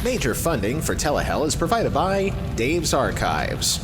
Major funding for Telehell is provided by Dave's Archives.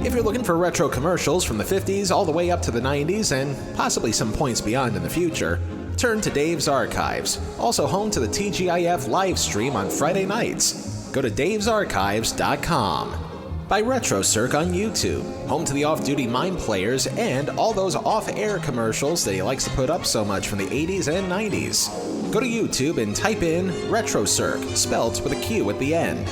If you're looking for retro commercials from the 50s all the way up to the 90s and possibly some points beyond in the future, turn to Dave's Archives, also home to the TGIF live stream on Friday nights. Go to davesarchives.com. By Retrocirq on YouTube, home to the off-duty mime players and all those off-air commercials that he likes to put up so much from the 80s and 90s. Go to YouTube and type in Retrocirq, spelt with a Q at the end.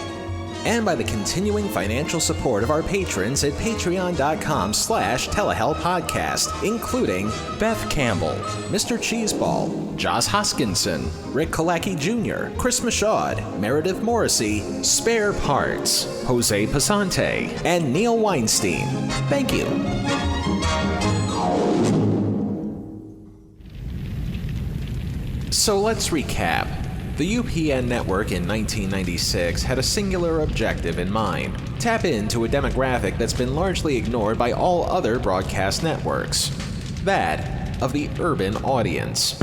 And by the continuing financial support of our patrons at patreon.com/Telehell Podcast, including Beth Campbell, Mr. Cheeseball, Joss Hoskinson, Rick Kalacki Jr., Chris Michaud, Meredith Morrissey, Spare Parts, Jose Pasante, and Neil Weinstein. Thank you. So let's recap. The UPN network in 1996 had a singular objective in mind: tap into a demographic that's been largely ignored by all other broadcast networks. That of the urban audience.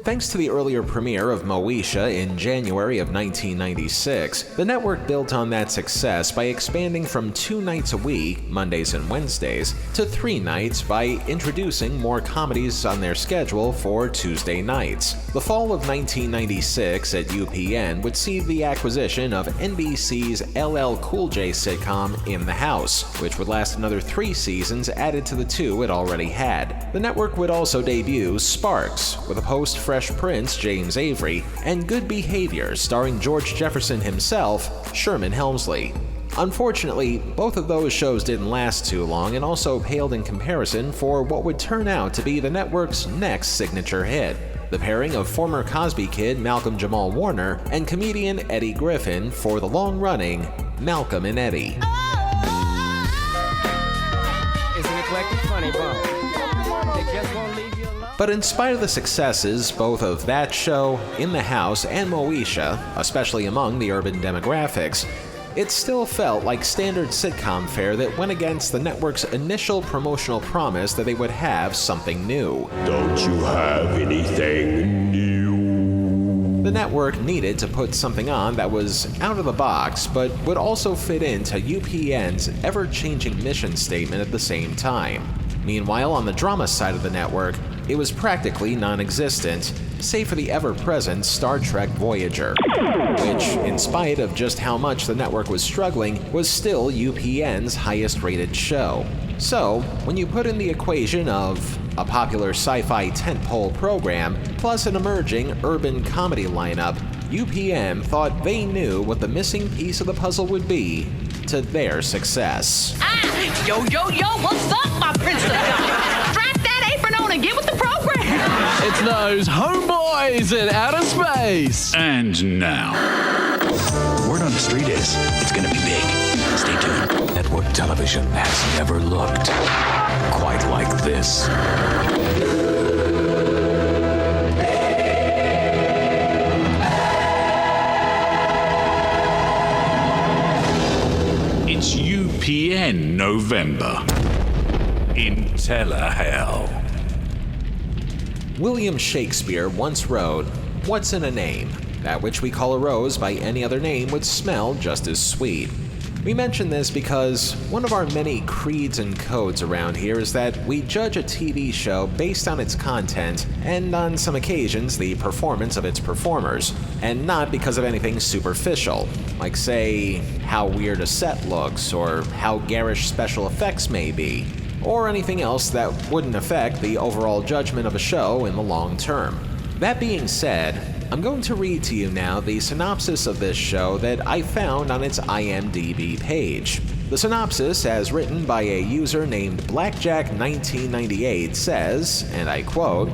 Thanks to the earlier premiere of Moesha in January of 1996, the network built on that success by expanding from 2 nights a week, Mondays and Wednesdays, to 3 nights by introducing more comedies on their schedule for Tuesday nights. The fall of 1996 at UPN would see the acquisition of NBC's LL Cool J sitcom In the House, which would last another 3 seasons added to the 2 it already had. The network would also debut Sparks, with a post-Fresh Prince, James Avery, and Good Behavior, starring George Jefferson himself, Sherman Helmsley. Unfortunately, both of those shows didn't last too long and also paled in comparison for what would turn out to be the network's next signature hit: the pairing of former Cosby Kid Malcolm Jamal Warner and comedian Eddie Griffin for the long-running Malcolm and Eddie. It's an eclectic funny bump. They just won't leave you alone. But in spite of the successes both of that show, In the House, and Moesha, especially among the urban demographics, it still felt like standard sitcom fare that went against the network's initial promotional promise that they would have something new. Don't you have anything new? The network needed to put something on that was out of the box, but would also fit into UPN's ever-changing mission statement at the same time. Meanwhile, on the drama side of the network, it was practically non-existent, save for the ever-present Star Trek Voyager, which, in spite of just how much the network was struggling, was still UPN's highest-rated show. So, when you put in the equation of a popular sci-fi tentpole program, plus an emerging urban comedy lineup, UPN thought they knew what the missing piece of the puzzle would be to their success. Yo, what's up, my princess? Strap that apron on and get with the program. It's those Homeboys in outer space. And now, Word on the street is it's gonna be big. Stay tuned. Network television has never looked quite like this. it's UPN November in Telehell. William Shakespeare once wrote, "What's in a name? That which we call a rose by any other name would smell just as sweet." We mention this because one of our many creeds and codes around here is that we judge a TV show based on its content and, on some occasions, the performance of its performers, and not because of anything superficial, like, say, how weird a set looks or how garish special effects may be, or anything else that wouldn't affect the overall judgment of a show in the long term. That being said, I'm going to read to you now the synopsis of this show that I found on its IMDb page. The synopsis, as written by a user named Blackjack1998, says, and I quote,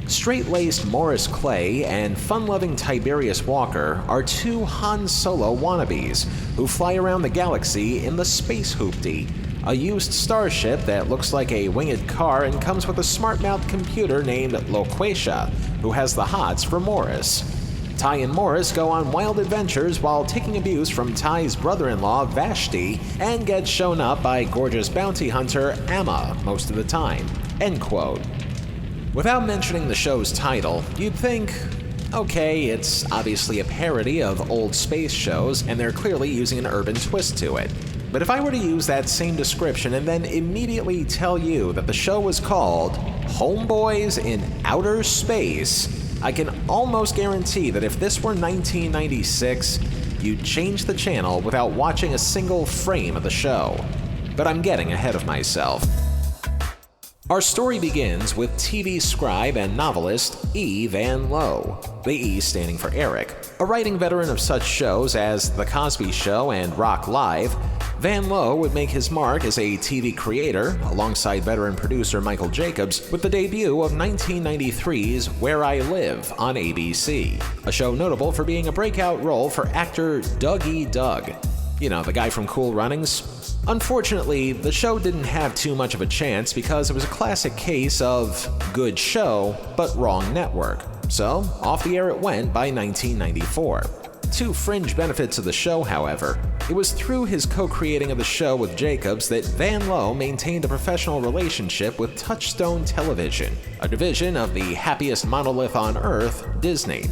"Straight-laced Morris Clay and fun-loving Tiberius Walker are 2 Han Solo wannabes who fly around the galaxy in the Space Hoopty, a used starship that looks like a winged car and comes with a smart-mouthed computer named Loquacia, who has the hots for Morris. Ty and Morris go on wild adventures while taking abuse from Ty's brother-in-law, Vashti, and get shown up by gorgeous bounty hunter Amma most of the time." End quote. Without mentioning the show's title, you'd think, Okay, it's obviously a parody of old space shows, and they're clearly using an urban twist to it. But if I were to use that same description and then immediately tell you that the show was called Homeboys in Outer Space, I can almost guarantee that if this were 1996, you'd change the channel without watching a single frame of the show. But I'm getting ahead of myself. Our story begins with TV scribe and novelist E. Van Lowe, the E standing for Eric. A writing veteran of such shows as The Cosby Show and Rock Live, Van Lowe would make his mark as a TV creator alongside veteran producer Michael Jacobs with the debut of 1993's Where I Live on ABC, a show notable for being a breakout role for actor Dougie Doug. You know, the guy from Cool Runnings? Unfortunately, the show didn't have too much of a chance because it was a classic case of good show, but wrong network. So, off the air it went by 1994. Two fringe benefits of the show, however. It was through his co-creating of the show with Jacobs that Van Lowe maintained a professional relationship with Touchstone Television, a division of the happiest monolith on Earth, Disney.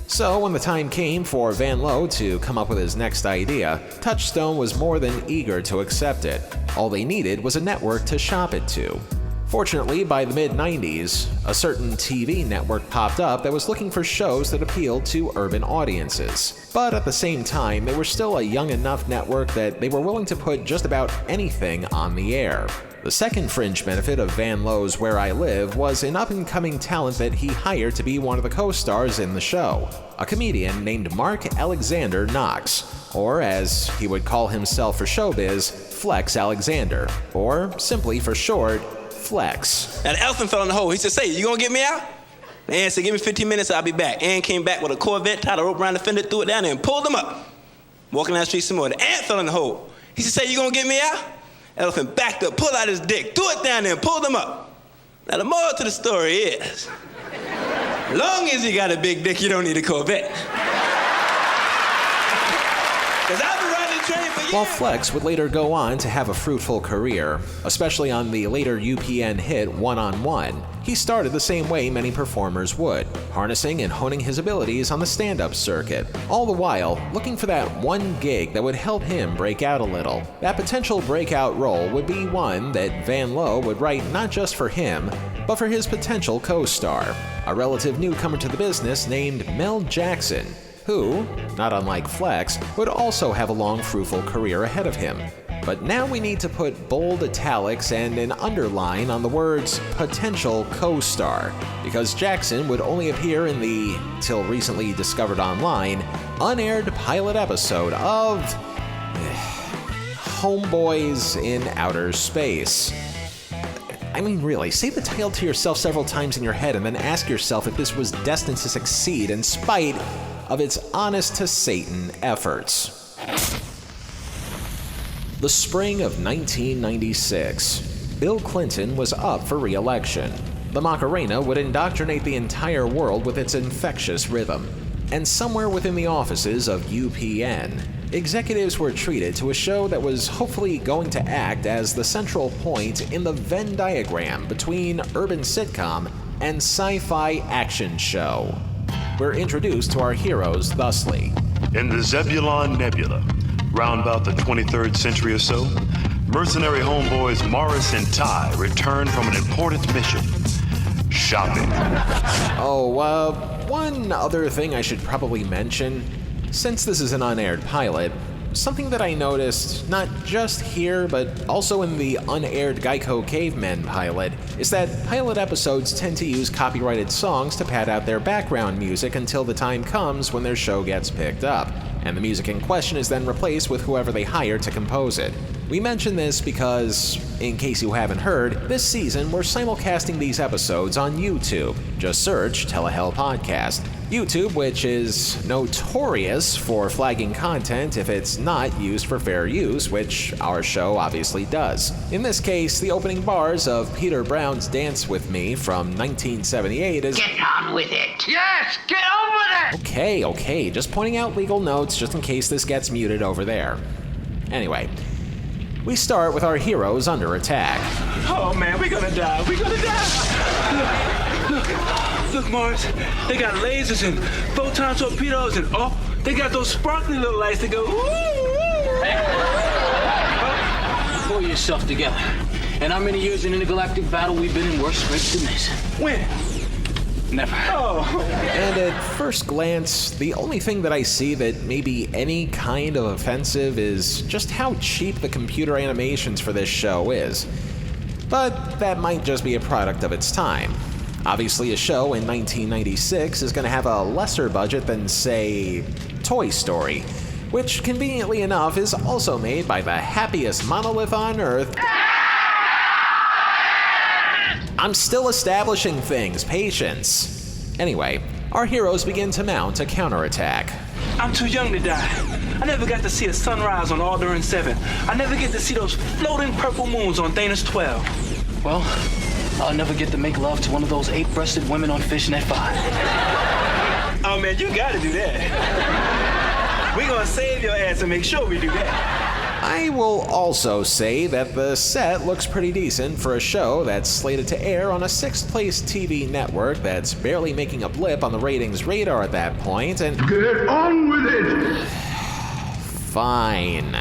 So when the time came for Van Lowe to come up with his next idea, Touchstone was more than eager to accept it. All they needed was a network to shop it to. Fortunately, by the mid-90s, a certain TV network popped up that was looking for shows that appealed to urban audiences. But at the same time, they were still a young enough network that they were willing to put just about anything on the air. The second fringe benefit of Van Lowe's Where I Live was an up-and-coming talent that he hired to be one of the co-stars in the show, a comedian named Mark Alexander Knox, or as he would call himself for showbiz, Flex Alexander, or simply for short, Flex. Now the elephant fell in the hole. He said, "Say, you gonna get me out?" Ann said, "Give me 15 minutes, I'll be back." Ann came back with a Corvette, tied a rope around the fender, threw it down there, and pulled him up. Walking down the street some more. The ant fell in the hole. He said, "Say, you gonna get me out?" Elephant backed up, pulled out his dick, threw it down there, and pulled him up. Now the moral to the story is, long as you got a big dick, you don't need a Corvette. Because I've been riding the train for years. While Flex would later go on to have a fruitful career, especially on the later UPN hit One on One, he started the same way many performers would, harnessing and honing his abilities on the stand-up circuit, all the while looking for that one gig that would help him break out a little. That potential breakout role would be one that Van Lowe would write not just for him, but for his potential co-star, a relative newcomer to the business named Mel Jackson, who, not unlike Flex, would also have a long, fruitful career ahead of him. But now we need to put bold italics and an underline on the words potential co-star, because Jackson would only appear in the, till recently discovered online, unaired pilot episode of Homeboys in Outer Space. I mean, really, say the title to yourself several times in your head and then ask yourself if this was destined to succeed in spite of its honest-to-Satan efforts. The spring of 1996. Bill Clinton was up for re-election. The Macarena would indoctrinate the entire world with its infectious rhythm. And somewhere within the offices of UPN, executives were treated to a show that was hopefully going to act as the central point in the Venn diagram between urban sitcom and sci-fi action show. We're introduced to our heroes thusly. In the Zebulon Nebula, round about the 23rd century or so, mercenary homeboys Morris and Ty returned from an important mission: shopping. One other thing I should probably mention. Since this is an unaired pilot, something that I noticed, not just here, but also in the unaired Geico Cavemen pilot, is that pilot episodes tend to use copyrighted songs to pad out their background music until the time comes when their show gets picked up, and the music in question is then replaced with whoever they hire to compose it. We mention this because, in case you haven't heard, this season we're simulcasting these episodes on YouTube. Just search Telehell Podcast. YouTube, which is notorious for flagging content if it's not used for fair use, which our show obviously does. In this case, the opening bars of Peter Brown's Dance With Me from 1978 is... Get on with it. Yes, get on with it. Okay, just pointing out legal notes just in case this gets muted over there. Anyway, we start with our heroes under attack. Oh man, we're gonna die. We're gonna die. Look, Morris, they got lasers and photon torpedoes and, oh, they got those sparkly little lights that go, Pull yourself together. And how many years in intergalactic battle we've been in worse scrapes than this? When? Never. Oh. And at first glance, the only thing that I see that may be any kind of offensive is just how cheap the computer animations for this show is. But that might just be a product of its time. Obviously, a show in 1996 is going to have a lesser budget than, say, Toy Story, which conveniently enough is also made by the happiest monolith on Earth. I'm still establishing things, patience. Anyway, our heroes begin to mount a counterattack. I'm too young to die. I never got to see a sunrise on Alderaan 7. I never get to see those floating purple moons on Thanos 12. Well, I'll never get to make love to one of those 8-breasted women on Fishnet 5. Oh, man, you gotta do that. We're gonna save your ass and make sure we do that. I will also say that the set looks pretty decent for a show that's slated to air on a 6th-place TV network that's barely making a blip on the ratings radar at that point, and... Get on with it! Fine.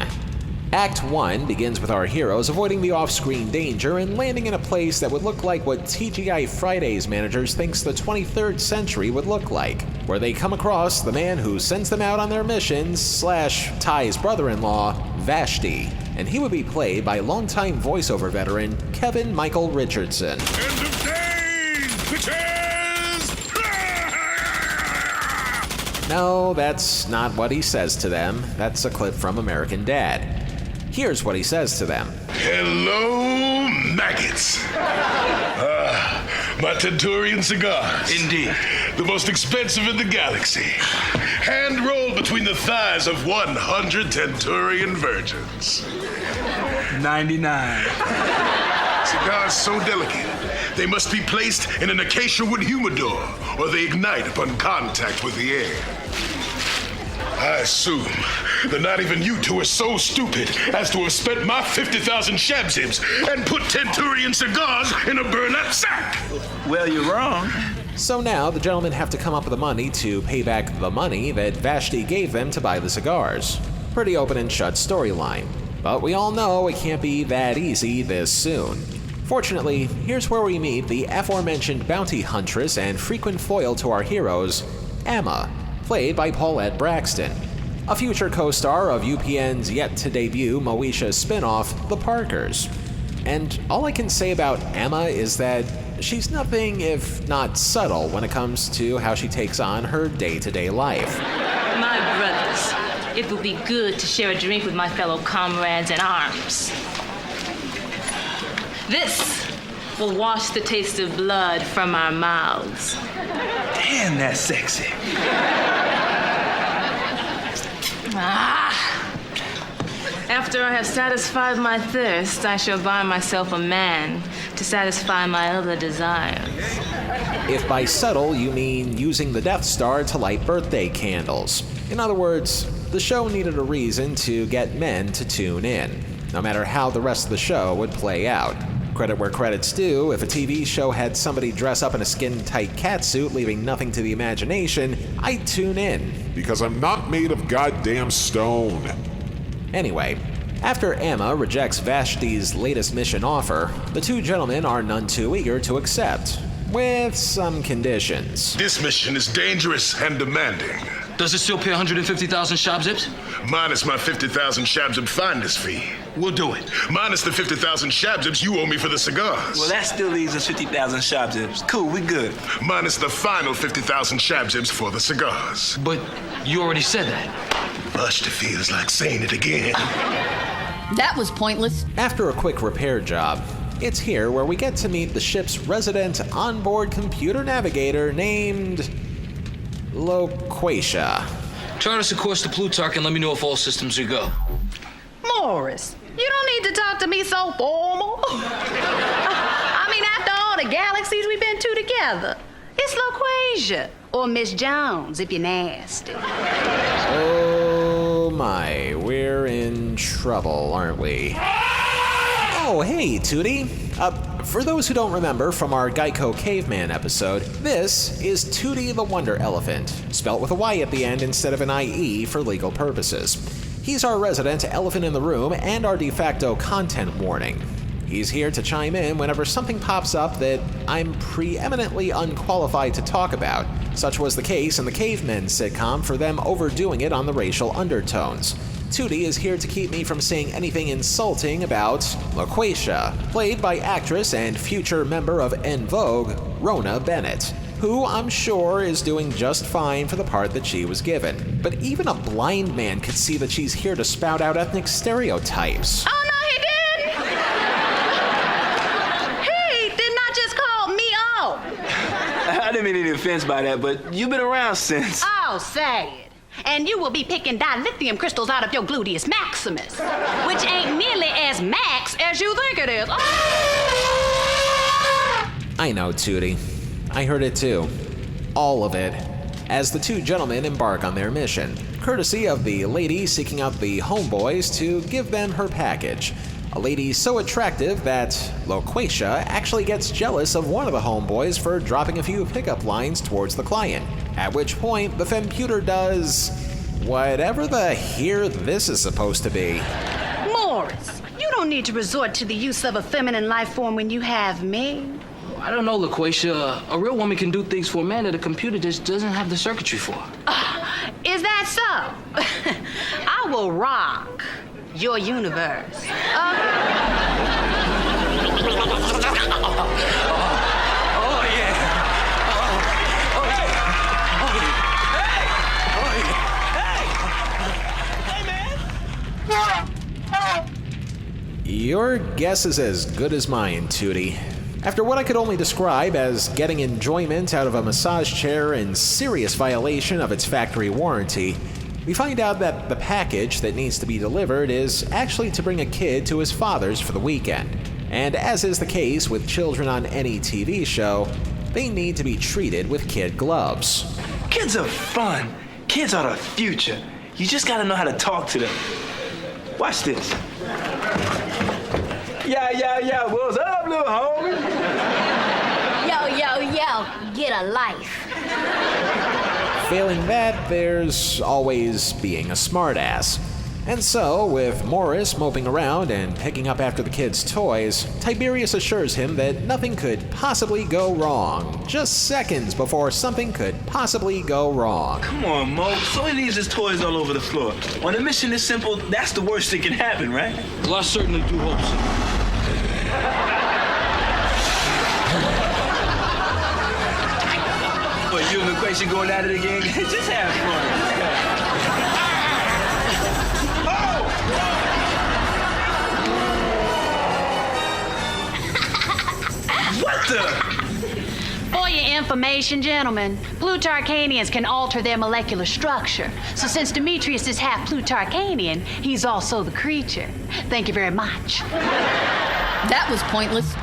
Act 1 begins with our heroes avoiding the off-screen danger and landing in a place that would look like what TGI Fridays managers thinks the 23rd century would look like, where they come across the man who sends them out on their missions / Ty's brother-in-law, Vashti, and he would be played by longtime voiceover veteran Kevin Michael Richardson. End of days, bitches! No, that's not what he says to them. That's a clip from American Dad. Here's what he says to them. Hello, maggots. My Tenturian cigars. Indeed. The most expensive in the galaxy. Hand-rolled between the thighs of 100 Tenturian virgins. 99. Cigars so delicate, they must be placed in an acacia wood humidor, or they ignite upon contact with the air. I assume that not even you two are so stupid as to have spent my 50,000 shabzims and put Tenturian cigars in a burlap sack. Well, you're wrong. So now the gentlemen have to come up with the money to pay back the money that Vashti gave them to buy the cigars. Pretty open and shut storyline. But we all know it can't be that easy this soon. Fortunately, here's where we meet the aforementioned bounty huntress and frequent foil to our heroes, Emma, played by Paulette Braxton, a future co-star of UPN's yet-to-debut Moesha spin-off, The Parkers. And all I can say about Emma is that she's nothing if not subtle when it comes to how she takes on her day-to-day life. My brothers, it will be good to share a drink with my fellow comrades in arms. This will wash the taste of blood from our mouths. Damn, that's sexy. After I have satisfied my thirst, I shall buy myself a man to satisfy my other desires. If by subtle you mean using the Death Star to light birthday candles. In other words, the show needed a reason to get men to tune in, no matter how the rest of the show would play out. Credit where credit's due, if a TV show had somebody dress up in a skin-tight catsuit leaving nothing to the imagination, I'd tune in. Because I'm not made of goddamn stone. Anyway, after Emma rejects Vashti's latest mission offer, the two gentlemen are none too eager to accept, with some conditions. This mission is dangerous and demanding. Does it still pay 150,000 shabzips? Minus my 50,000 shabzib finder's fee. We'll do it. Minus the 50,000 shabzibs you owe me for the cigars. Well, that still leaves us 50,000 shabzibs. Cool, we good. Minus the final 50,000 shabzibs for the cigars. But you already said that. Blushed feels like saying it again. That was pointless. After a quick repair job, it's here where we get to meet the ship's resident onboard computer navigator named Loquacia. Chart us a course to Plutarch and let me know if all systems are go. Morris, you don't need to talk to me so formal. I mean, after all the galaxies we've been to together, it's Loquacia. Or Miss Jones, if you're nasty. Oh my, we're in trouble, aren't we? Oh, hey, Tootie. For those who don't remember from our Geico Caveman episode, this is Tootie the Wonder Elephant, spelt with a Y at the end instead of an IE for legal purposes. He's our resident elephant in the room and our de facto content warning. He's here to chime in whenever something pops up that I'm preeminently unqualified to talk about. Such was the case in the Cavemen sitcom for them overdoing it on the racial undertones. Tootie is here to keep me from saying anything insulting about LaQuasia, played by actress and future member of En Vogue, Rona Bennett, who I'm sure is doing just fine for the part that she was given. But even a blind man could see that she's here to spout out ethnic stereotypes. Oh, no, he didn't! He did not just call me out. I didn't mean any offense by that, but you've been around since. Oh, say it. And you will be picking dilithium crystals out of your gluteus maximus, which ain't nearly as max as you think it is. I know, Tootie. I heard it too. All of it. As the two gentlemen embark on their mission, courtesy of the lady seeking out the Homeboys to give them her package. A lady so attractive that LaQuasia actually gets jealous of one of the Homeboys for dropping a few pickup lines towards the client. At which point, the femputer does whatever the here this is supposed to be. Morris, you don't need to resort to the use of a feminine life form when you have me. I don't know, LaQuasia. A real woman can do things for a man that a computer just doesn't have the circuitry for. Is that so? I will rock your universe. Your guess is as good as mine, Tootie. After what I could only describe as getting enjoyment out of a massage chair in serious violation of its factory warranty, we find out that the package that needs to be delivered is actually to bring a kid to his father's for the weekend. And as is the case with children on any TV show, they need to be treated with kid gloves. Kids are fun. Kids are the future. You just gotta know how to talk to them. Watch this. Yeah, what's up, little homie? Yo, get a life. Failing that, there's always being a smartass. And so, with Morris moping around and picking up after the kids' toys, Tiberius assures him that nothing could possibly go wrong, just seconds before something could possibly go wrong. Come on, Mo. So he leaves his toys all over the floor. When the mission is simple, that's the worst that can happen, right? Well, I certainly do hope so. But you and LaQuasia going at it again? Just have fun. What the? For your information, gentlemen, Plutarchanians can alter their molecular structure. So since Demetrius is half Plutarchanian, he's also the creature. Thank you very much. That was pointless.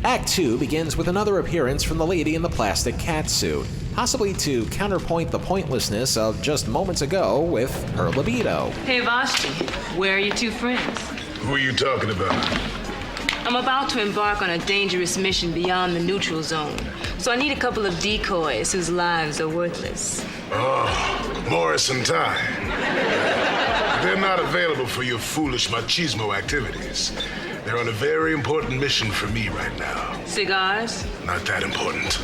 Act 2 begins with another appearance from the lady in the plastic cat suit, possibly to counterpoint the pointlessness of just moments ago with her libido. Hey, Vashti, where are your two friends? Who are you talking about? I'm about to embark on a dangerous mission beyond the neutral zone, so I need a couple of decoys whose lives are worthless. Oh, Morris and Ty. They're not available for your foolish machismo activities. They're on a very important mission for me right now. Cigars? Not that important.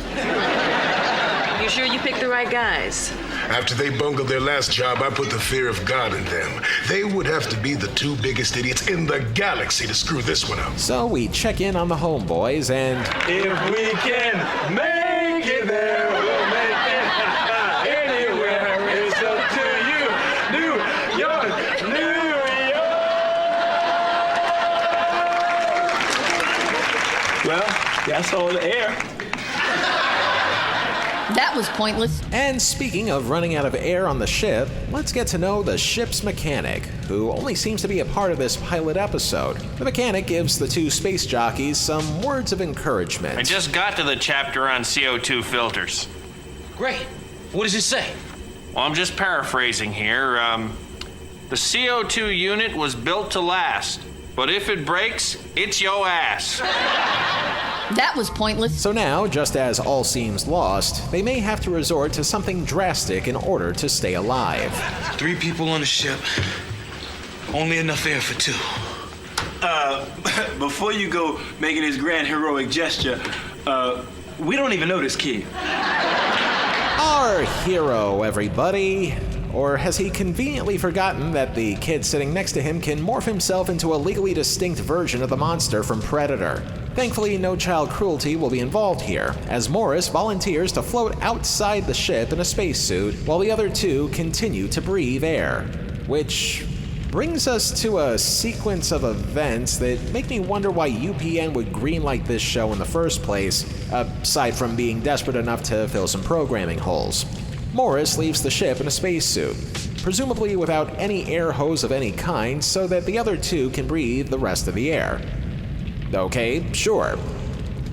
You sure you picked the right guys? After they bungled their last job, I put the fear of God in them. They would have to be the two biggest idiots in the galaxy to screw this one up. So we check in on the Homeboys and... If we can make it there, we'll make it anywhere. It's up to you. New York. Well, that's all the air. That was pointless. And speaking of running out of air on the ship, let's get to know the ship's mechanic, who only seems to be a part of this pilot episode. The mechanic gives the two space jockeys some words of encouragement. I just got to the chapter on CO2 filters. Great. What does it say? Well, I'm just paraphrasing here. The CO2 unit was built to last. But if it breaks, it's yo ass. That was pointless. So now, just as all seems lost, they may have to resort to something drastic in order to stay alive. 3 people on the ship. Only enough air for 2. Before you go making this grand heroic gesture, we don't even know this kid. Our hero, everybody. Or has he conveniently forgotten that the kid sitting next to him can morph himself into a legally distinct version of the monster from Predator? Thankfully, no child cruelty will be involved here, as Morris volunteers to float outside the ship in a spacesuit while the other 2 continue to breathe air. Which brings us to a sequence of events that make me wonder why UPN would greenlight this show in the first place, aside from being desperate enough to fill some programming holes. Morris leaves the ship in a spacesuit, presumably without any air hose of any kind, so that the other 2 can breathe the rest of the air. Okay, sure.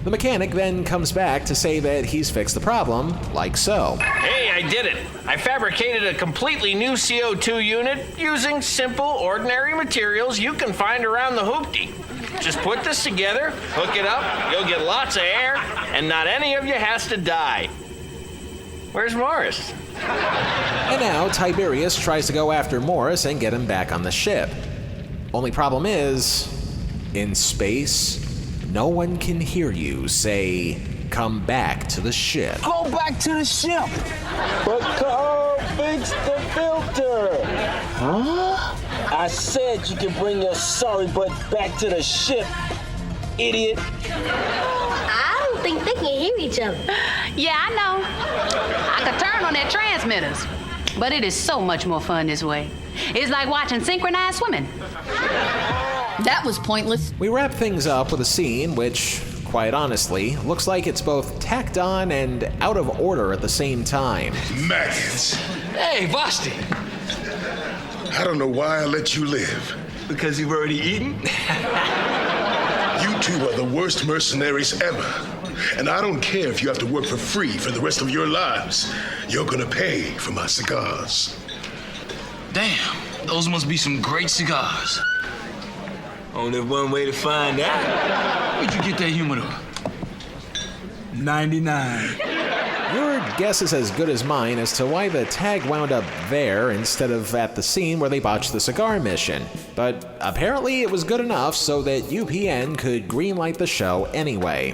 The mechanic then comes back to say that he's fixed the problem, like so. Hey, I did it. I fabricated a completely new CO2 unit using simple, ordinary materials you can find around the hoopty. Just put this together, hook it up, you'll get lots of air, and not any of you has to die. Where's Morris? And now Tiberius tries to go after Morris and get him back on the ship. Only problem is, in space, no one can hear you say, "Come back to the ship." Go back to the ship. But Carl fixed the filter. Huh? I said you can bring your sorry butt back to the ship, idiot. I don't think they can hear each other. Yeah, I know. I could turn on their transmitters. But it is so much more fun this way. It's like watching synchronized swimming. That was pointless. We wrap things up with a scene which, quite honestly, looks like it's both tacked on and out of order at the same time. Maggots. Hey, Vasti. I don't know why I let you live. Because you've already eaten? You 2 are the worst mercenaries ever. And I don't care if you have to work for free for the rest of your lives. You're gonna pay for my cigars. Damn, those must be some great cigars. Only one way to find out. Where'd you get that humidor? 99. Your guess is as good as mine as to why the tag wound up there instead of at the scene where they botched the cigar mission. But apparently it was good enough so that UPN could greenlight the show anyway.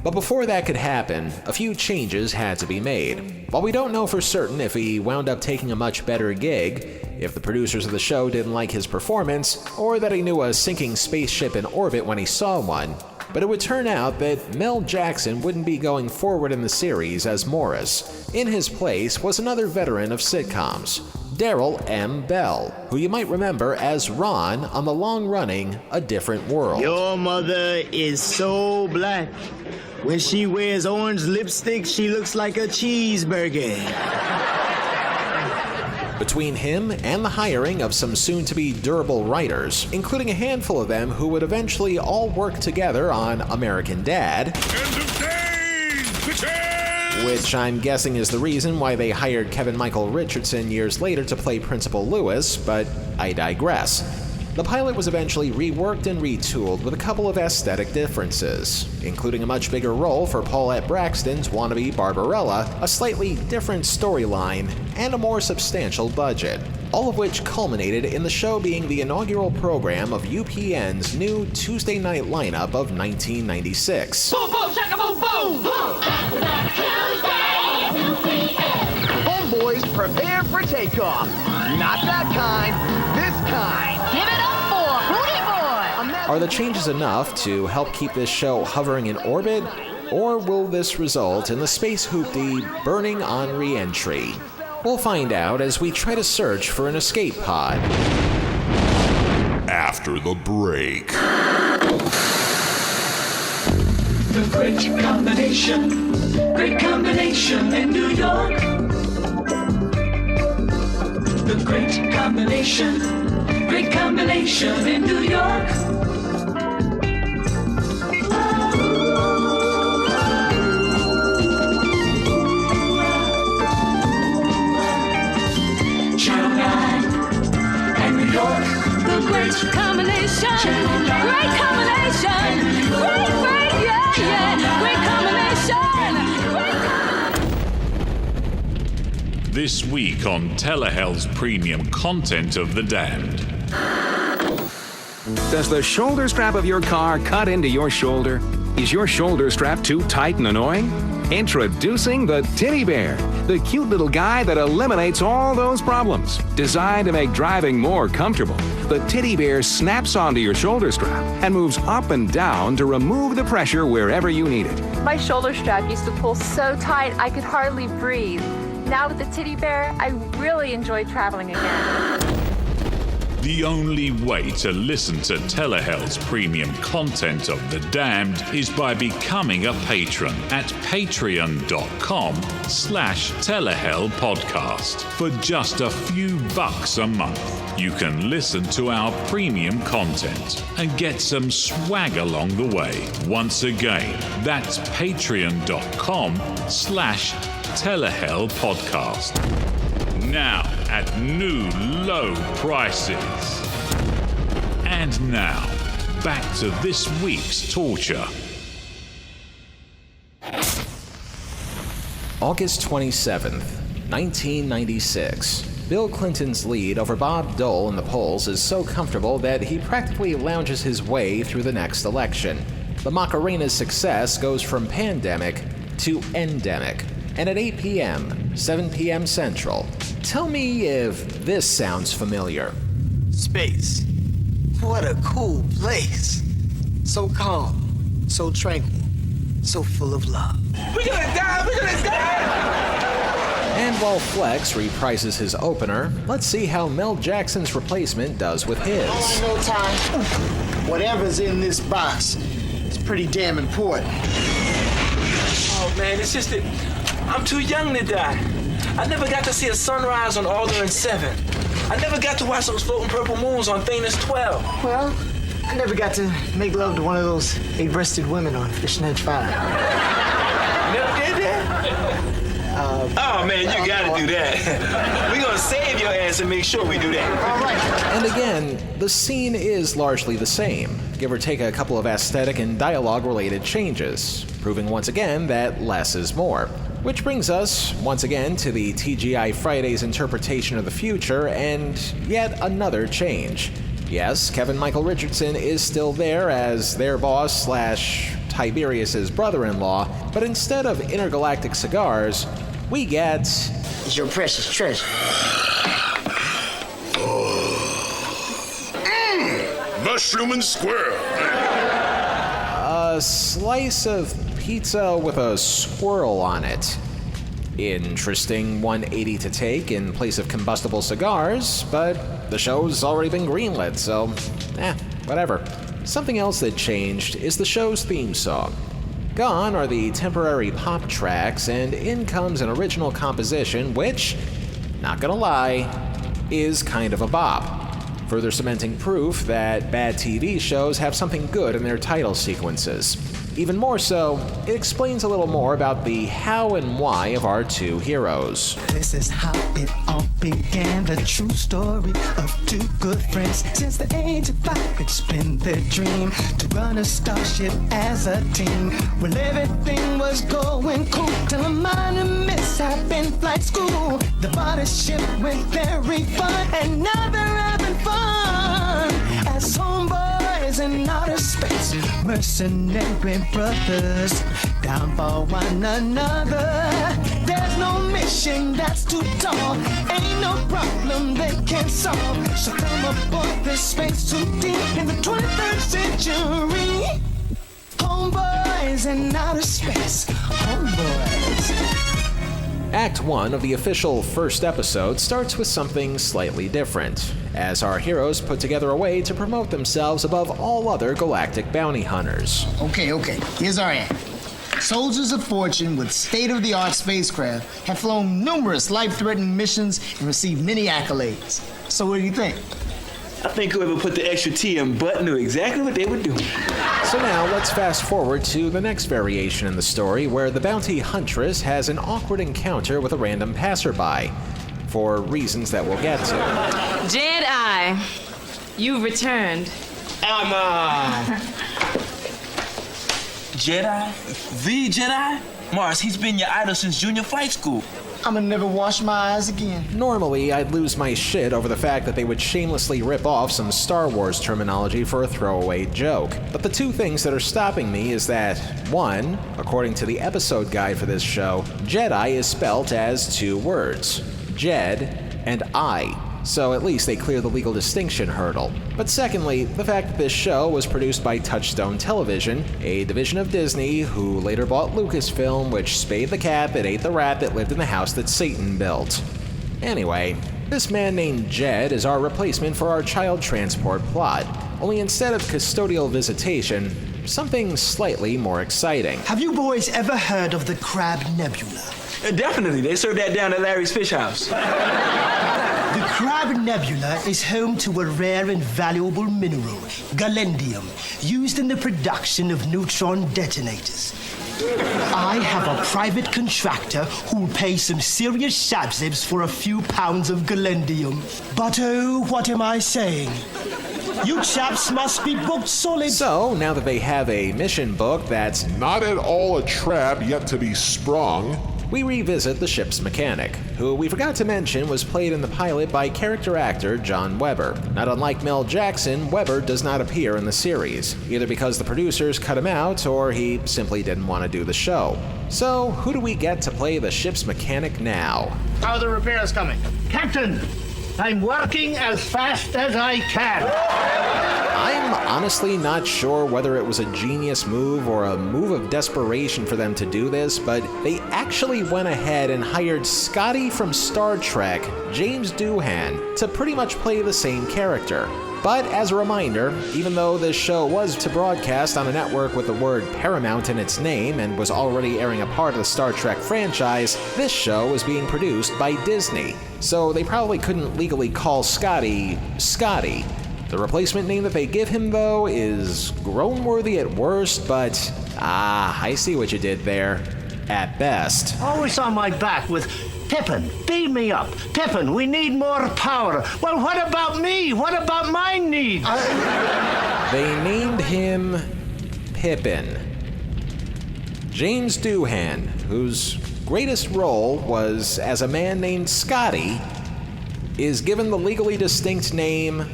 But before that could happen, a few changes had to be made. While we don't know for certain if he wound up taking a much better gig, if the producers of the show didn't like his performance, or that he knew a sinking spaceship in orbit when he saw one, but it would turn out that Mel Jackson wouldn't be going forward in the series as Morris. In his place was another veteran of sitcoms, Daryl M. Bell, who you might remember as Ron on the long-running A Different World. Your mother is so black. When she wears orange lipstick, she looks like a cheeseburger. Between him and the hiring of some soon-to-be durable writers, including a handful of them who would eventually all work together on American Dad, which I'm guessing is the reason why they hired Kevin Michael Richardson years later to play Principal Lewis, but I digress. The pilot was eventually reworked and retooled with a couple of aesthetic differences, including a much bigger role for Paulette Braxton's wannabe Barbarella, a slightly different storyline, and a more substantial budget, all of which culminated in the show being the inaugural program of UPN's new Tuesday night lineup of 1996. Boom, boom, shaka, boom, boom, boom. Homeboys, prepare for takeoff. Not that kind, this kind. Give it up for Hootie Boy. Are the changes enough to help keep this show hovering in orbit, or will this result in the space hoopty burning on re-entry? We'll find out as we try to search for an escape pod. After the break. The great combination in New York. The great combination in New York. Channel 9 and New York. The great combination. combination. Great combination. Great, yeah. Great combination. This week on Telehell's premium content of The Damned. Does the shoulder strap of your car cut into your shoulder? Is your shoulder strap too tight and annoying? Introducing the Titty Bear, the cute little guy that eliminates all those problems. Designed to make driving more comfortable, the Titty Bear snaps onto your shoulder strap and moves up and down to remove the pressure wherever you need it. My shoulder strap used to pull so tight I could hardly breathe. Now with the Titty Bear, I really enjoy traveling again. The only way to listen to Telehell's premium content of The Damned is by becoming a patron at patreon.com/Telehell podcast. For just a few bucks a month, you can listen to our premium content and get some swag along the way. Once again, that's patreon.com/Telehell podcast. Now at new low prices. And now, back to this week's torture. August 27th, 1996. Bill Clinton's lead over Bob Dole in the polls is so comfortable that he practically lounges his way through the next election. The Macarena's success goes from pandemic to endemic. And at 8 p.m., 7 p.m. Central, tell me if this sounds familiar. Space. What a cool place. So calm, so tranquil, so full of love. We're gonna die! And while Flex reprises his opener, let's see how Mel Jackson's replacement does with his. No time. Whatever's in this box is pretty damn important. Oh man, it's just that I'm too young to die. I never got to see a sunrise on Alderaan 7. I never got to watch those floating purple moons on Thanos 12. Well, I never got to make love to one of those 8-breasted women on Fishing Edge 5. Never did that? Oh man, you gotta do that. We're gonna save your ass and make sure we do that. All right. And again, the scene is largely the same, give or take a couple of aesthetic and dialogue-related changes, proving once again that less is more. Which brings us, once again, to the TGI Friday's interpretation of the future and yet another change. Yes, Kevin Michael Richardson is still there as their boss / Tiberius's brother-in-law, but instead of intergalactic cigars, we get... your precious treasure. Mushroom and squirrel. A slice of pizza with a squirrel on it. Interesting 180 to take in place of combustible cigars, but the show's already been greenlit, so whatever. Something else that changed is the show's theme song. Gone are the temporary pop tracks, and in comes an original composition which, not gonna lie, is kind of a bop. Further cementing proof that bad TV shows have something good in their title sequences. Even more so, it explains a little more about the how and why of our two heroes. This is how it all began, the true story of two good friends. Since the age of 5, it's been their dream to run a starship as a team. When everything was going cool, till a minor mishap in flight school. The body ship went very fun, and now they're having fun as homeboys in outer space. Mercenary brothers down for one another. There's no mission that's too tall, ain't no problem they can't solve. So come aboard this space too deep in the 23rd century. Homeboys in outer space. Homeboys. Act 1 of the official first episode starts with something slightly different, as our heroes put together a way to promote themselves above all other galactic bounty hunters. Okay, here's our act. Soldiers of fortune with state-of-the-art spacecraft have flown numerous life-threatening missions and received many accolades. So what do you think? I think whoever put the extra T in butt knew exactly what they were doing. So now let's fast forward to the next variation in the story where the bounty huntress has an awkward encounter with a random passerby, for reasons that we'll get to. Jedi, you've returned. Jedi? The Jedi? Mars, he's been your idol since junior flight school. I'ma never wash my eyes again. Normally, I'd lose my shit over the fact that they would shamelessly rip off some Star Wars terminology for a throwaway joke. But the two things that are stopping me is that, one, according to the episode guide for this show, Jedi is spelt as two words, Jed and I. So at least they clear the legal distinction hurdle. But secondly, the fact that this show was produced by Touchstone Television, a division of Disney who later bought Lucasfilm, which spayed the cat that ate the rat that lived in the house that Satan built. Anyway, this man named Jed is our replacement for our child transport plot, only instead of custodial visitation, something slightly more exciting. Have you boys ever heard of the Crab Nebula? Definitely, they serve that down at Larry's Fish House. The Crab Nebula is home to a rare and valuable mineral, galendium, used in the production of neutron detonators. I have a private contractor who'll pay some serious shabsibs for a few pounds of galendium. But oh, what am I saying? You chaps must be booked solid. So, now that they have a mission book that's not at all a trap yet to be sprung, we revisit the ship's mechanic, who we forgot to mention was played in the pilot by character actor John Weber. Not unlike Mel Jackson, Weber does not appear in the series, either because the producers cut him out or he simply didn't want to do the show. So, who do we get to play the ship's mechanic now? How are the repairs coming? Captain, I'm working as fast as I can. I'm honestly not sure whether it was a genius move or a move of desperation for them to do this, but they actually went ahead and hired Scotty from Star Trek, James Doohan, to pretty much play the same character. But as a reminder, even though this show was to broadcast on a network with the word Paramount in its name and was already airing a part of the Star Trek franchise, this show was being produced by Disney. So they probably couldn't legally call Scotty Scotty. The replacement name that they give him, though, is groan-worthy at worst, but I see what you did there, at best. Always on my back with, Pippin, beam me up. Pippin, we need more power. Well, what about me? What about my needs? They named him Pippin. James Doohan, whose greatest role was as a man named Scotty, is given the legally distinct name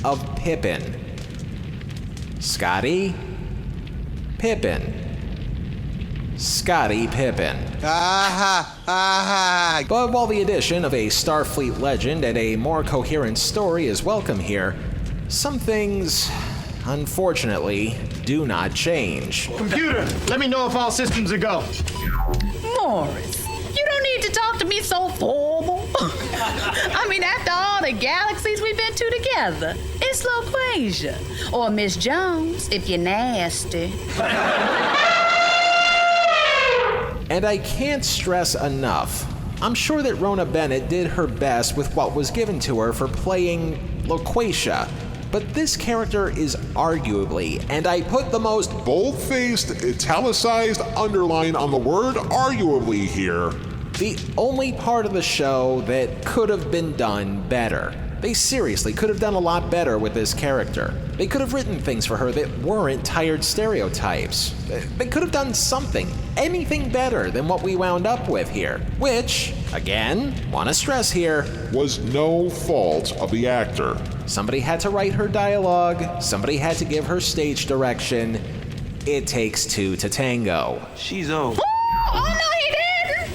of Pippin. Scotty Pippin. Scotty Pippin. But while the addition of a Starfleet legend and a more coherent story is welcome here, some things, unfortunately, do not change. Computer, let me know if all systems are go. Morris, you don't need to talk to me so formal. I mean, after all the galaxies we've been to together, it's LaQuasia. Or Miss Jones, if you're nasty. And I can't stress enough, I'm sure that Rona Bennett did her best with what was given to her for playing LaQuasia, but this character is arguably, and I put the most bold-faced, italicized underline on the word arguably here, the only part of the show that could have been done better. They seriously could have done a lot better with this character. They could have written things for her that weren't tired stereotypes. They could have done something, anything better than what we wound up with here, which, again, want to stress here, was no fault of the actor. Somebody had to write her dialogue, somebody had to give her stage direction. It takes two to tango. She's old. Oh, no, he didn't!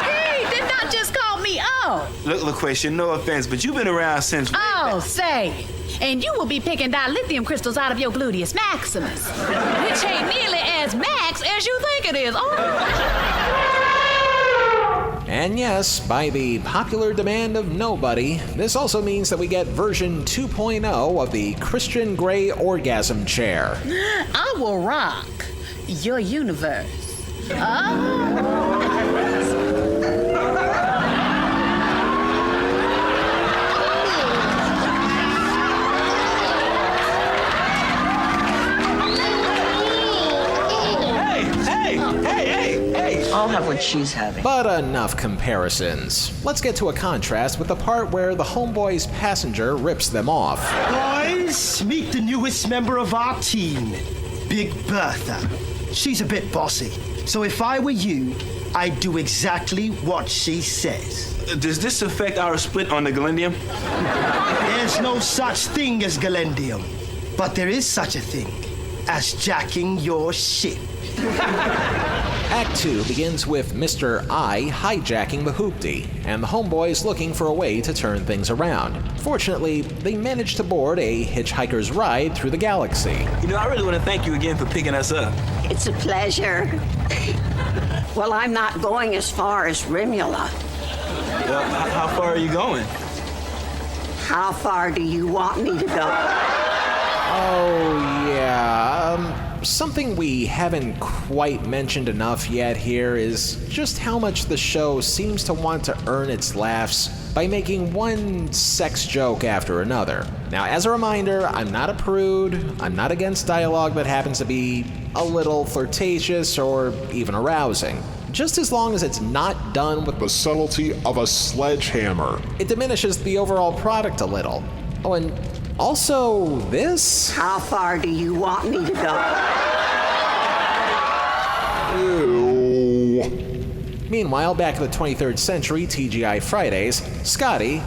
He did not just call me old. Look, LaQuasia, no offense, but you've been around since... Oh, say. And you will be picking dilithium crystals out of your gluteus maximus, which ain't nearly as max as you think it is. Oh. And yes, by the popular demand of nobody, this also means that we get version 2.0 of the Christian Grey orgasm chair. I will rock your universe. Hey! have what she's having. But enough comparisons. Let's get to a contrast with the part where the Homeboys passenger rips them off. Boys, meet the newest member of our team, Big Bertha. She's a bit bossy, so if I were you, I'd do exactly what she says. Does this affect our split on the Galendium? There's no such thing as Galendium, but there is such a thing as jacking your ship. Act 2 begins with Mr. I hijacking the Hoopty, and the Homeboys looking for a way to turn things around. Fortunately, they manage to board a hitchhiker's ride through the galaxy. You know, I really want to thank you again for picking us up. It's a pleasure. Well, I'm not going as far as Rimula. Well, how far are you going? How far do you want me to go? Oh, yeah. Something we haven't quite mentioned enough yet here is just how much the show seems to want to earn its laughs by making one sex joke after another. Now, as a reminder, I'm not a prude. I'm not against dialogue that happens to be a little flirtatious or even arousing. Just as long as it's not done with the subtlety of a sledgehammer. It diminishes the overall product a little. Oh, and also this? How far do you want me to go? Ew. Meanwhile, back in the 23rd century TGI Fridays, Scotty,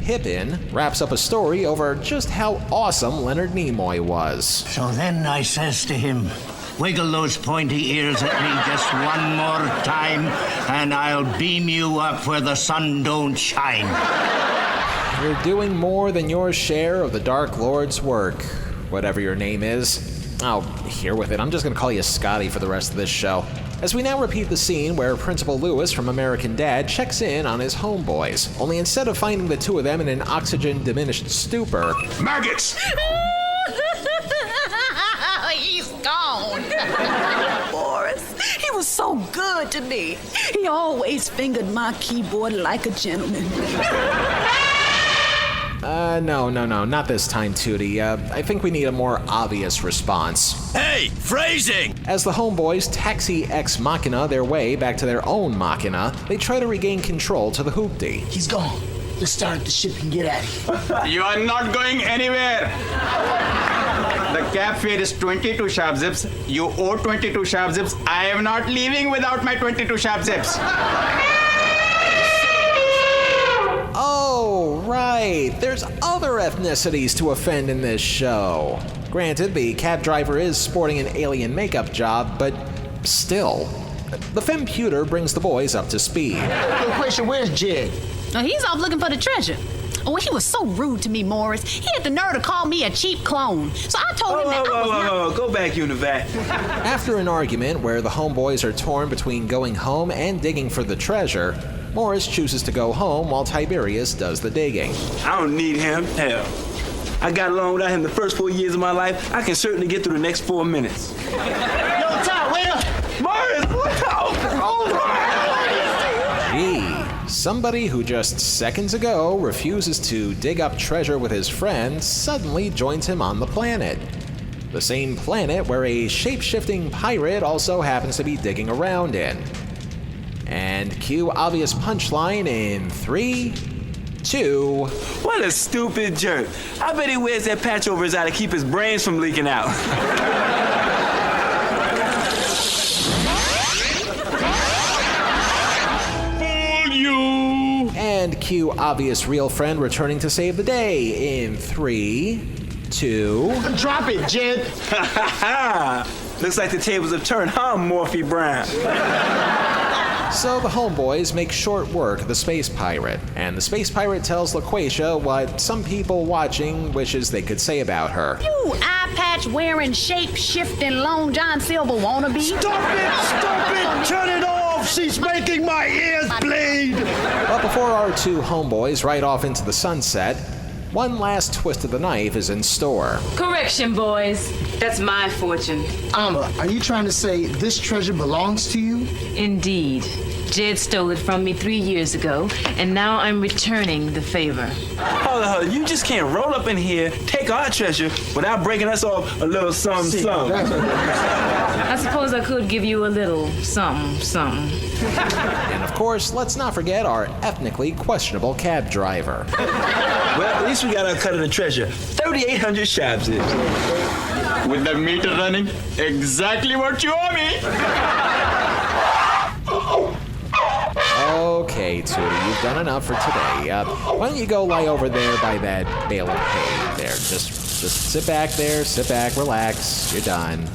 Pippin, wraps up a story over just how awesome Leonard Nimoy was. So then I says to him, wiggle those pointy ears at me just one more time, and I'll beam you up where the sun don't shine. You're doing more than your share of the Dark Lord's work, whatever your name is. Oh, here with it. I'm just going to call you Scotty for the rest of this show. As we now repeat the scene where Principal Lewis from American Dad checks in on his homeboys, only instead of finding the two of them in an oxygen-diminished stupor... Maggots! He's gone. Boris, he was so good to me. He always fingered my keyboard like a gentleman. No, not this time, Tootie. I think we need a more obvious response. Hey, phrasing! As the Homeboys taxi Ex Machina their way back to their own Machina, they try to regain control to the Hoopty. He's gone. Let's start the ship and get out of here. You are not going anywhere. The cab fare is 22 sharp zips. You owe 22 sharp zips. I am not leaving without my 22 sharp zips. Oh, right. There's other ethnicities to offend in this show. Granted, the cab driver is sporting an alien makeup job, but still. The femputer brings the boys up to speed. Good question, where's Jed? He's off looking for the treasure. Oh, he was so rude to me, Morris. He had the nerve to call me a cheap clone. So I told him that I was not... Go back, UPNovember. After an argument where the Homeboys are torn between going home and digging for the treasure, Morris chooses to go home while Tiberius does the digging. I don't need him. Hell, I got along without him the first 4 years of my life. I can certainly get through the next 4 minutes. Yo, Ty, wait up! Morris, what Gee, somebody who just seconds ago refuses to dig up treasure with his friend suddenly joins him on the planet. The same planet where a shape-shifting pirate also happens to be digging around in. And cue obvious punchline in 3, 2... What a stupid jerk. I bet he wears that patch over his eye to keep his brains from leaking out. Fool you! And cue obvious real friend returning to save the day in 3, 2... Drop it, Jed! Looks like the tables have turned, huh, Morphy Brown? So the Homeboys make short work of the space pirate, and the space pirate tells LaQuasia what some people watching wishes they could say about her. You eye-patch-wearing, shape-shifting Lone John Silver wannabe. Stop it! Turn it off! She's making my ears bleed! But before our two Homeboys ride off into the sunset, one last twist of the knife is in store. Correction, boys. That's my fortune. Alma, are you trying to say this treasure belongs to you? Indeed. Jed stole it from me 3 years ago, and now I'm returning the favor. Hold on, you just can't roll up in here, take our treasure, without breaking us off a little something. I suppose I could give you a little something. And of course, let's not forget our ethnically questionable cab driver. Well, at least we got our cut of the treasure. 3,800 shabzips. With the meter running, exactly what you owe me. Okay, Tootie, you've done enough for today. Why don't you go lie over there by that bale of hay there? Just sit back there, relax. You're done.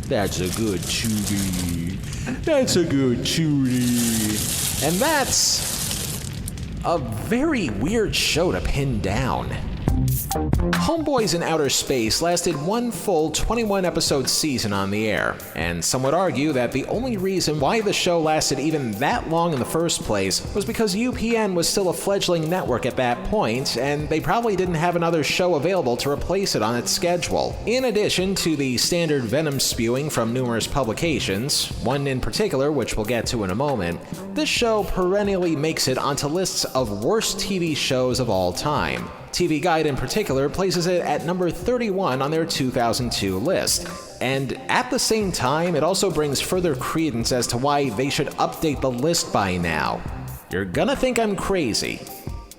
That's a good Tootie. That's a good Tootie. And that's a very weird show to pin down. Homeboys in Outer Space lasted one full 21-episode season on the air, and some would argue that the only reason why the show lasted even that long in the first place was because UPN was still a fledgling network at that point, and they probably didn't have another show available to replace it on its schedule. In addition to the standard venom spewing from numerous publications, one in particular which we'll get to in a moment, this show perennially makes it onto lists of worst TV shows of all time. TV Guide in particular places it at number 31 on their 2002 list. And at the same time, it also brings further credence as to why they should update the list by now. You're gonna think I'm crazy,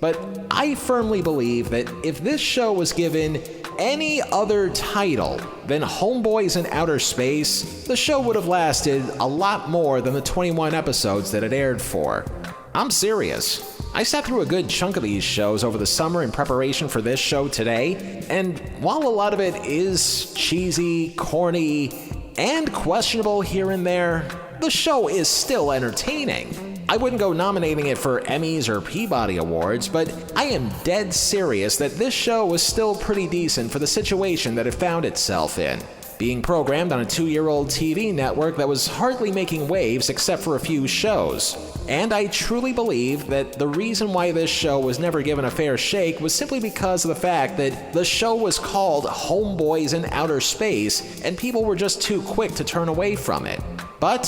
but I firmly believe that if this show was given any other title than Homeboys in Outer Space, the show would have lasted a lot more than the 21 episodes that it aired for. I'm serious. I sat through a good chunk of these shows over the summer in preparation for this show today, and while a lot of it is cheesy, corny, and questionable here and there, the show is still entertaining. I wouldn't go nominating it for Emmys or Peabody Awards, but I am dead serious that this show was still pretty decent for the situation that it found itself in. Being programmed on a 2-year-old TV network that was hardly making waves except for a few shows. And I truly believe that the reason why this show was never given a fair shake was simply because of the fact that the show was called Homeboys in Outer Space, and people were just too quick to turn away from it. But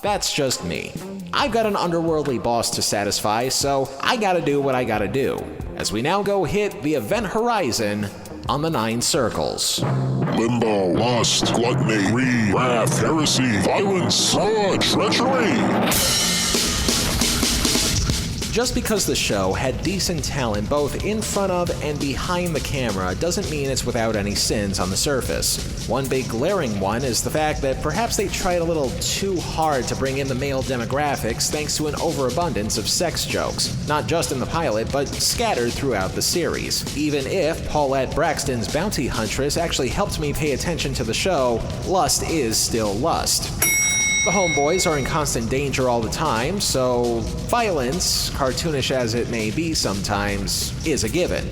that's just me. I've got an underworldly boss to satisfy, so I gotta do what I gotta do. As we now go hit the event horizon on the 9 circles. Limbo, lust, gluttony, greed, wrath, heresy, violence, treachery. Just because the show had decent talent both in front of and behind the camera doesn't mean it's without any sins on the surface. One big glaring one is the fact that perhaps they tried a little too hard to bring in the male demographics thanks to an overabundance of sex jokes, not just in the pilot, but scattered throughout the series. Even if Paulette Braxton's bounty huntress actually helped me pay attention to the show, lust is still lust. The Homeboys are in constant danger all the time, so violence, cartoonish as it may be sometimes, is a given.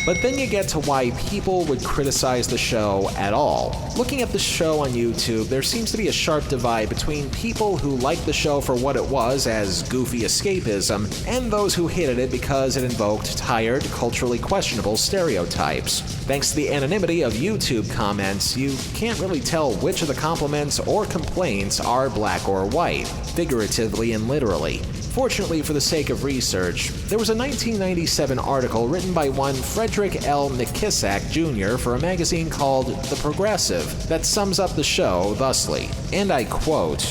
But then you get to why people would criticize the show at all. Looking at the show on YouTube, there seems to be a sharp divide between people who liked the show for what it was as goofy escapism, and those who hated it because it invoked tired, culturally questionable stereotypes. Thanks to the anonymity of YouTube comments, you can't really tell which of the compliments or complaints are black or white, figuratively and literally. Fortunately, for the sake of research, there was a 1997 article written by one Frederick L. Nikisak Jr. for a magazine called The Progressive that sums up the show thusly, and I quote,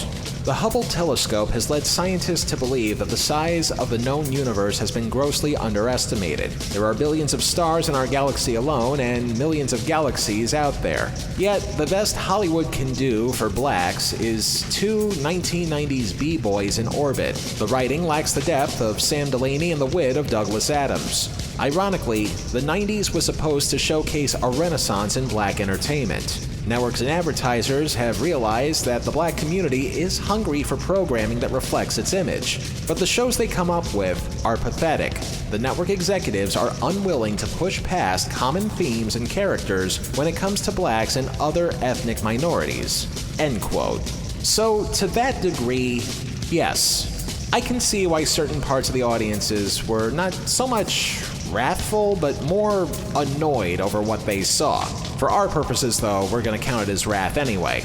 "The Hubble telescope has led scientists to believe that the size of the known universe has been grossly underestimated. There are billions of stars in our galaxy alone and millions of galaxies out there. Yet, the best Hollywood can do for blacks is 2 1990s B-boys in orbit. The writing lacks the depth of Sam Delaney and the wit of Douglas Adams. Ironically, the 90s was supposed to showcase a renaissance in black entertainment. Networks and advertisers have realized that the black community is hungry for programming that reflects its image. But the shows they come up with are pathetic. The network executives are unwilling to push past common themes and characters when it comes to blacks and other ethnic minorities." End quote. So, to that degree, yes, I can see why certain parts of the audiences were not so much wrathful, but more annoyed over what they saw. For our purposes, though, we're going to count it as wrath anyway.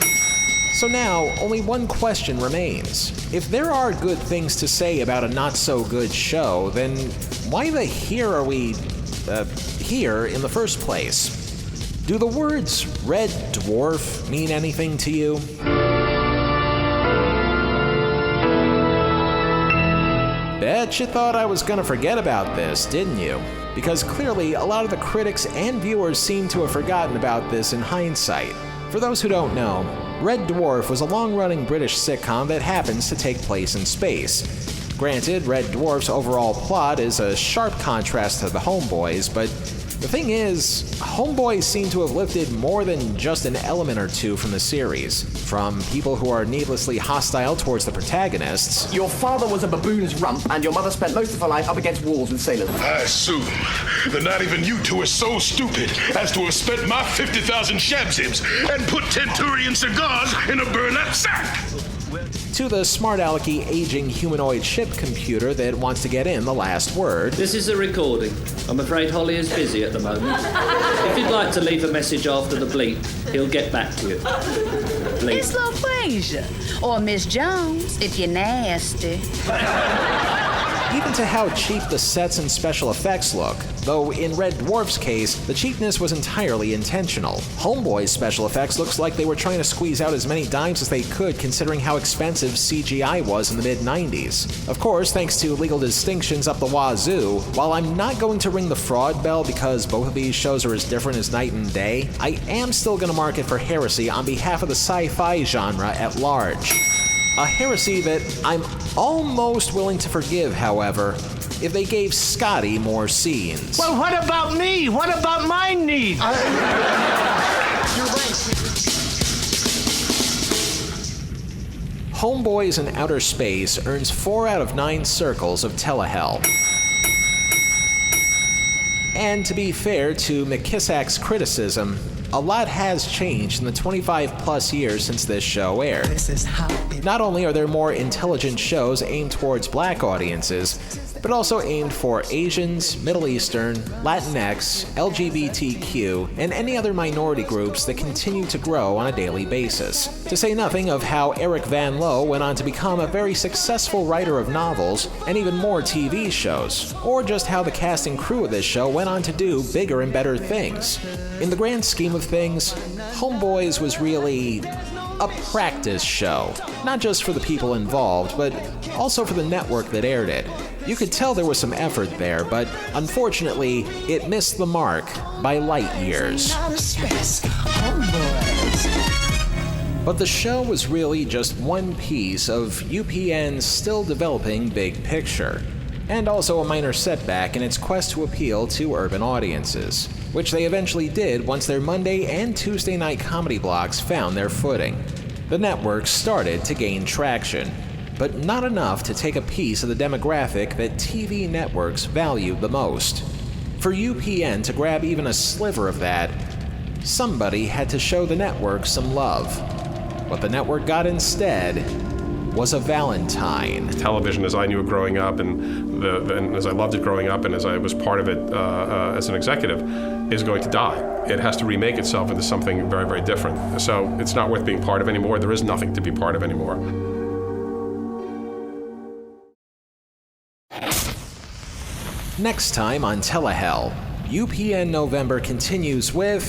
So now, only one question remains. If there are good things to say about a not-so-good show, then why the here are we, here in the first place? Do the words Red Dwarf mean anything to you? Bet you thought I was gonna forget about this, didn't you? Because clearly, a lot of the critics and viewers seem to have forgotten about this in hindsight. For those who don't know, Red Dwarf was a long-running British sitcom that happens to take place in space. Granted, Red Dwarf's overall plot is a sharp contrast to the Homeboys, but the thing is, Homeboys seem to have lifted more than just an element or two from the series. From people who are needlessly hostile towards the protagonists. Your father was a baboon's rump, and your mother spent most of her life up against walls with sailors. I assume that not even you two are so stupid as to have spent my 50,000 shabzims and put Tenturian cigars in a burlap sack. To the smart-alecky aging humanoid ship computer that wants to get in the last word. This is a recording. I'm afraid Holly is busy at the moment. If you'd like to leave a message after the bleep, he'll get back to you. Bleep. It's LaQuasia. Or Miss Jones, if you're nasty. Even to how cheap the sets and special effects look, though in Red Dwarf's case, the cheapness was entirely intentional. Homeboy's special effects looks like they were trying to squeeze out as many dimes as they could considering how expensive CGI was in the mid-90s. Of course, thanks to legal distinctions up the wazoo, while I'm not going to ring the fraud bell because both of these shows are as different as night and day, I am still going to mark it for heresy on behalf of the sci-fi genre at large. A heresy that I'm almost willing to forgive, however, if they gave Scotty more scenes. Well, what about me? What about my needs? Homeboys in Outer Space earns 4 out of 9 circles of Telehell. And to be fair to McKissak's criticism, a lot has changed in the 25-plus years since this show aired. Not only are there more intelligent shows aimed towards black audiences, but also aimed for Asians, Middle Eastern, Latinx, LGBTQ, and any other minority groups that continue to grow on a daily basis. To say nothing of how Eric Van Lowe went on to become a very successful writer of novels and even more TV shows, or just how the cast and crew of this show went on to do bigger and better things. In the grand scheme of things, Homeboys was really a practice show, not just for the people involved, but also for the network that aired it. You could tell there was some effort there, but unfortunately, it missed the mark by light years. But the show was really just one piece of UPN's still developing big picture, and also a minor setback in its quest to appeal to urban audiences, which they eventually did once their Monday and Tuesday night comedy blocks found their footing. The network started to gain traction, but not enough to take a piece of the demographic that TV networks valued the most. For UPN to grab even a sliver of that, somebody had to show the network some love. What the network got instead was a Valentine. Television, as I knew it growing up, and as I loved it growing up, and as I was part of it as an executive, is going to die. It has to remake itself into something very, very different. So it's not worth being part of anymore. There is nothing to be part of anymore. Next time on Telehell, UPNovember continues with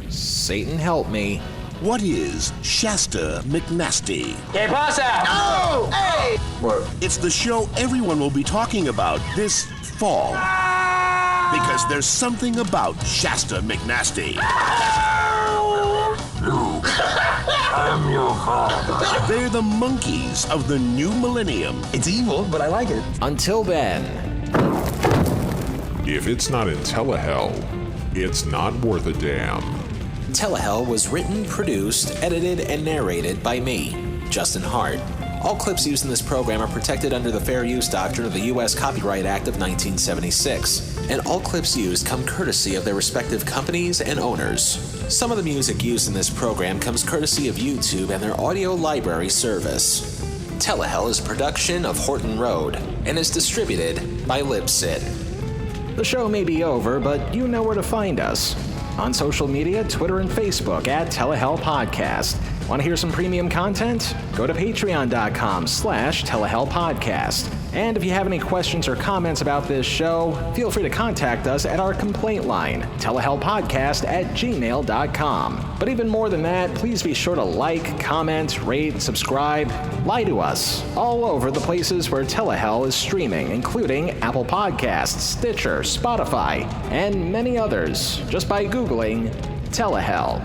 Satan Help Me. What is Shasta McNasty? ¿Qué pasa? Oh! Hey! What? It's the show everyone will be talking about this fall. Because there's something about Shasta McNasty. Luke, I'm your father. They're the monkeys of the new millennium. It's evil, but I like it. Until then. If it's not in Telehell, it's not worth a damn. Telehell was written, produced, edited, and narrated by me, Justin Hart. All clips used in this program are protected under the Fair Use Doctrine of the U.S. Copyright Act of 1976, and all clips used come courtesy of their respective companies and owners. Some of the music used in this program comes courtesy of YouTube and their audio library service. Telehell is a production of Horton Road and is distributed by Libsyn. The show may be over, but you know where to find us. On social media, Twitter and Facebook at Telehell Podcast, Want to hear some premium content? Go to patreon.com/telehellpodcast. And if you have any questions or comments about this show, feel free to contact us at our complaint line, telehellpodcast@gmail.com. But even more than that, please be sure to like, comment, rate, subscribe, lie to us all over the places where Telehell is streaming, including Apple Podcasts, Stitcher, Spotify, and many others, just by Googling Telehell.